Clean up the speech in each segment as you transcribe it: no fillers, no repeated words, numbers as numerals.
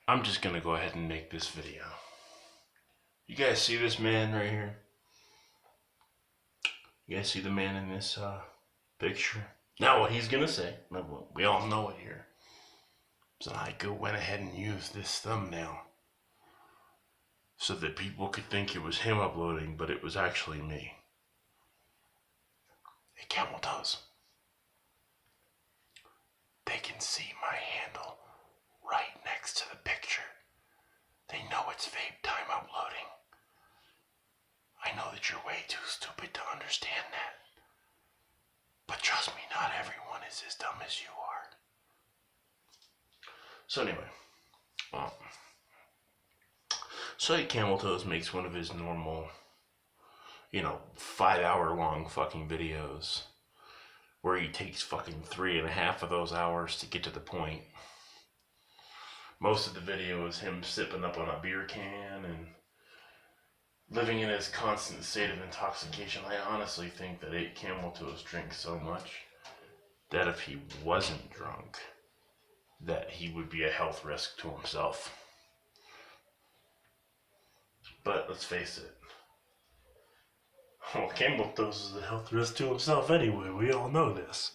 I'm just gonna go ahead and make this video. You guys see this man right here? You guys see the man in this picture? Now what he's gonna say, we all know it here. So I went ahead and used this thumbnail so that people could think it was him uploading, but it was actually me. Hey, camel toes. They can see my handle right next to the picture. They know it's vape time uploading. I know that you're way too stupid to understand that. But trust me, not everyone is as dumb as you are. So anyway, so 8cameltoes makes one of his normal, 5-hour long fucking videos where he takes fucking 3.5 of those hours to get to the point. Most of the video is him sipping up on a beer can and living in his constant state of intoxication. I honestly think that 8cameltoes drinks so much that if he wasn't drunk, that he would be a health risk to himself. But let's face it, well, Cameltoes is a health risk to himself anyway. We all know this.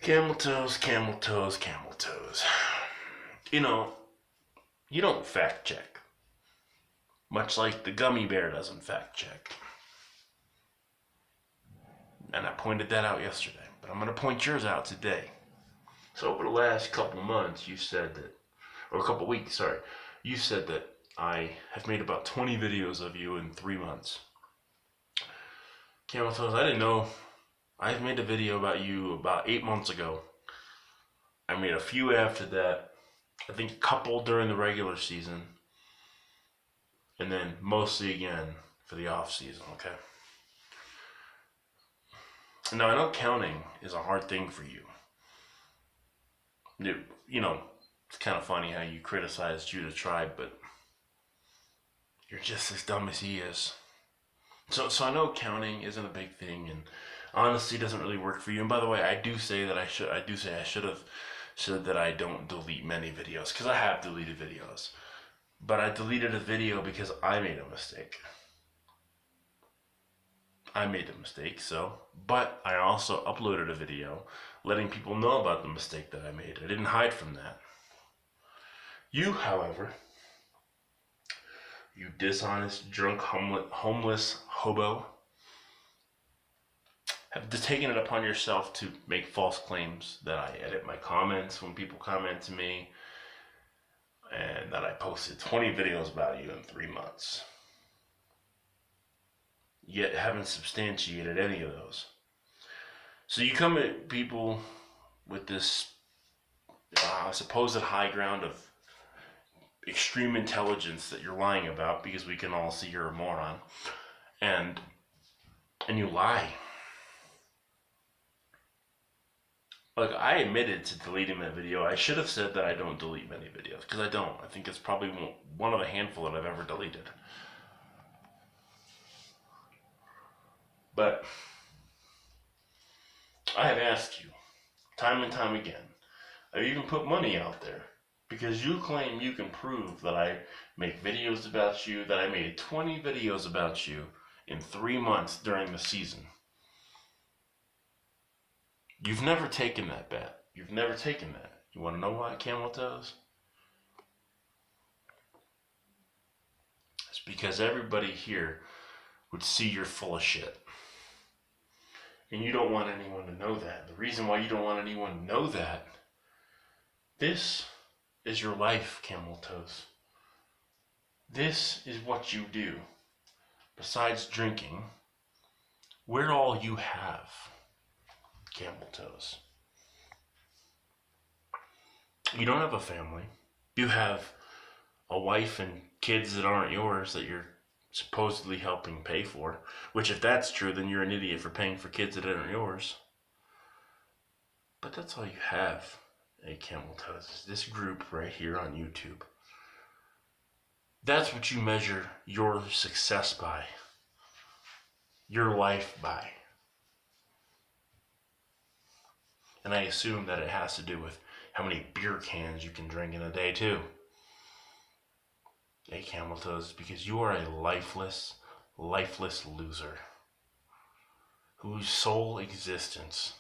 Cameltoes, cameltoes, cameltoes. You don't fact check. Much like the gummy bear doesn't fact check. And I pointed that out yesterday, but I'm going to point yours out today. So over the last couple months, you said that, or a couple weeks, sorry, you said that I have made about 20 videos of you in 3 months. Camel Toes, I didn't know. I've made a video about you about 8 months ago. I made a few after that. I think a couple during the regular season. And then mostly again for the off season, okay? Now I know counting is a hard thing for you. It's kind of funny how you criticized Judah Tribe, but you're just as dumb as he is. So I know counting isn't a big thing, and honesty doesn't really work for you. And by the way, I do say I should have said that I don't delete many videos, because I have deleted videos. But I deleted a video because I made a mistake. But I also uploaded a video letting people know about the mistake that I made. I didn't hide from that. You, however, you dishonest, drunk, homeless hobo, have taken it upon yourself to make false claims that I edit my comments when people comment to me, and that I posted 20 videos about you in 3 months. Yet haven't substantiated any of those. So you come at people with this supposed high ground of extreme intelligence that you're lying about, because we can all see you're a moron, and you lie. Look, I admitted to deleting that video. I should have said that I don't delete many videos, because I don't. I think it's probably one of a handful that I've ever deleted. But I have asked you time and time again. I've even put money out there, because you claim you can prove that I make videos about you, that I made 20 videos about you in 3 months during the season. You've never taken that bet. You've never taken that. You want to know why, Camel Toes? It's because everybody here would see you're full of shit. And you don't want anyone to know that. The reason why you don't want anyone to know that, this is your life, Camel Toes. This is what you do. Besides drinking, we're all you have, Camel Toes. You don't have a family. You have a wife and kids that aren't yours that you're supposedly helping pay for. Which, if that's true, then you're an idiot for paying for kids that aren't yours. But that's all you have, 8cameltoes, is this group right here on YouTube. That's what you measure your success by. Your life by. And I assume that it has to do with how many beer cans you can drink in a day too. 8cameltoes, because you are a lifeless loser whose sole existence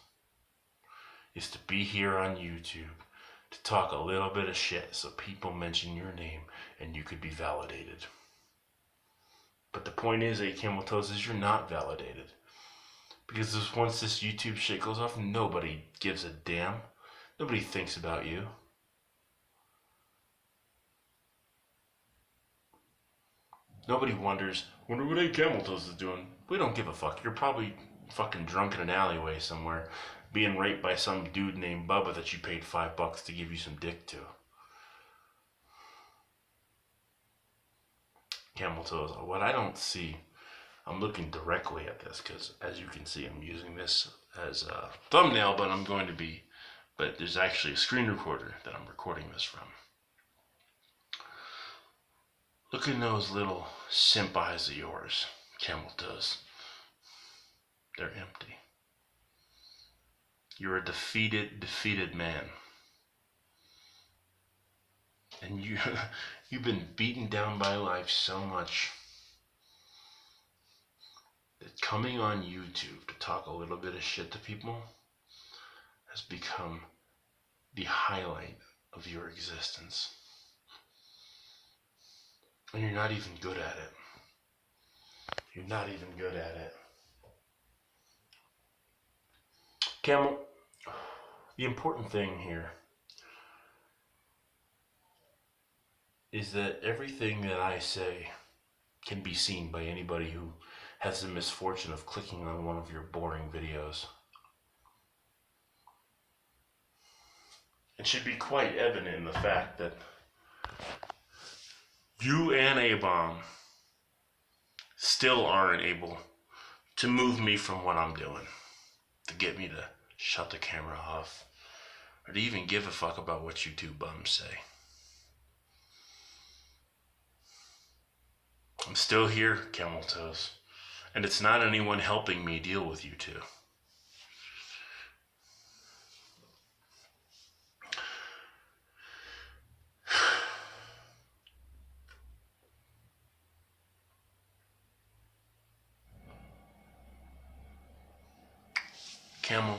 is to be here on YouTube to talk a little bit of shit so people mention your name and you could be validated. But the point is, 8cameltoes, is you're not validated. Because once this YouTube shit goes off, nobody gives a damn. Nobody thinks about you. Nobody wonder what 8cameltoes is doing. We don't give a fuck. You're probably fucking drunk in an alleyway somewhere, being raped by some dude named Bubba that you paid $5 to give you some dick to. Cameltoes, what I don't see, I'm looking directly at this because, as you can see, I'm using this as a thumbnail, but there's actually a screen recorder that I'm recording this from. Look in those little simp eyes of yours, Cameltoes. They're empty. You're a defeated man. And you've been beaten down by life so much that coming on YouTube to talk a little bit of shit to people has become the highlight of your existence. And you're not even good at it. You're not even good at it. Camel, the important thing here is that everything that I say can be seen by anybody who has the misfortune of clicking on one of your boring videos. It should be quite evident in the fact that you and A-Bomb still aren't able to move me from what I'm doing, to get me to shut the camera off, or to even give a fuck about what you two bums say. I'm still here, Cameltoes, and it's not anyone helping me deal with you two. Camel,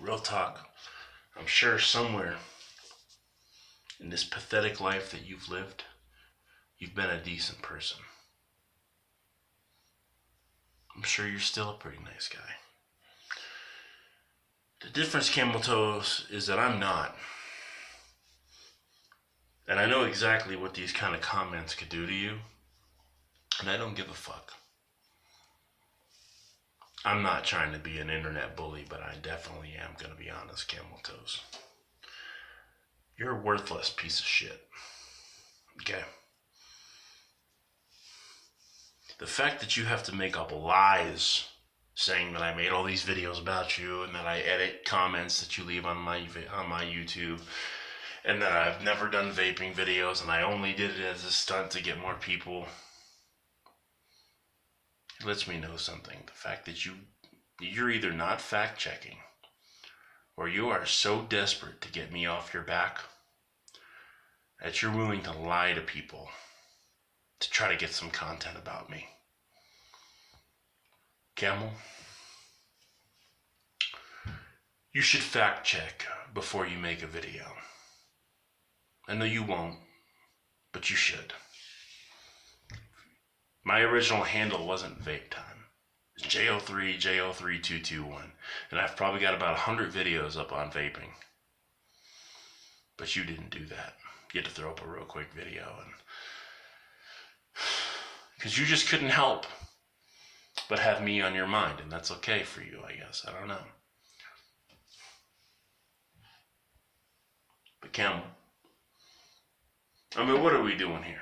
real talk, I'm sure somewhere in this pathetic life that you've lived, you've been a decent person. I'm sure you're still a pretty nice guy. The difference, Cameltoes, is that I'm not. And I know exactly what these kind of comments could do to you, and I don't give a fuck. I'm not trying to be an internet bully, but I definitely am going to be honest, Cameltoes. You're a worthless piece of shit. Okay? The fact that you have to make up lies saying that I made all these videos about you and that I edit comments that you leave on my YouTube and that I've never done vaping videos and I only did it as a stunt to get more people, it lets me know something. The fact that you're either not fact checking or you are so desperate to get me off your back that you're willing to lie to people to try to get some content about me. Camel, you should fact check before you make a video. I know you won't, but you should. My original handle wasn't Vape Time. It's J03J03221, and I've probably got about 100 videos up on vaping. But you didn't do that. You had to throw up a real quick video, and because you just couldn't help but have me on your mind, and that's okay for you, I guess. I don't know. But Camel, I mean, what are we doing here?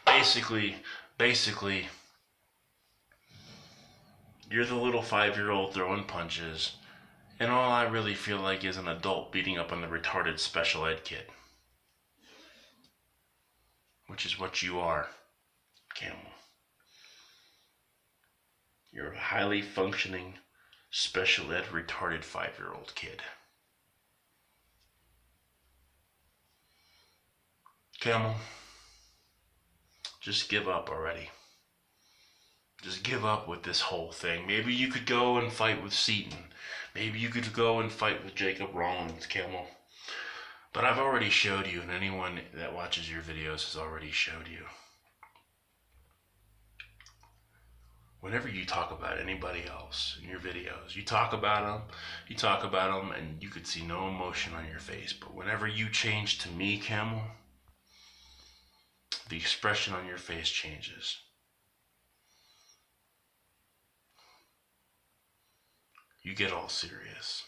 Basically, you're the little 5-year-old throwing punches, and all I really feel like is an adult beating up on the retarded special ed kid. Which is what you are, Camel. You're a highly functioning special ed retarded 5-year-old kid. Camel, just give up already. Just give up with this whole thing. Maybe you could go and fight with Seaton. Maybe you could go and fight with Jacob Rollins, Camel. But I've already showed you, and anyone that watches your videos has already showed you. Whenever you talk about anybody else in your videos, you talk about them, and you could see no emotion on your face. But whenever you change to me, Camel, the expression on your face changes. You get all serious.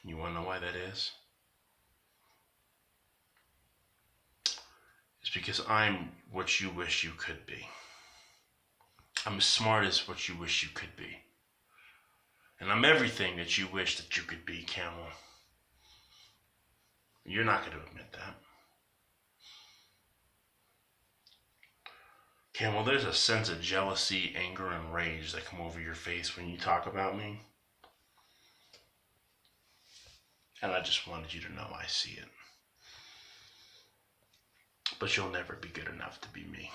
You want to know why that is? It's because I'm what you wish you could be. I'm as smart as what you wish you could be. And I'm everything that you wish that you could be, Camel. You're not going to admit that. Camel, there's a sense of jealousy, anger, and rage that come over your face when you talk about me. And I just wanted you to know I see it. But you'll never be good enough to be me.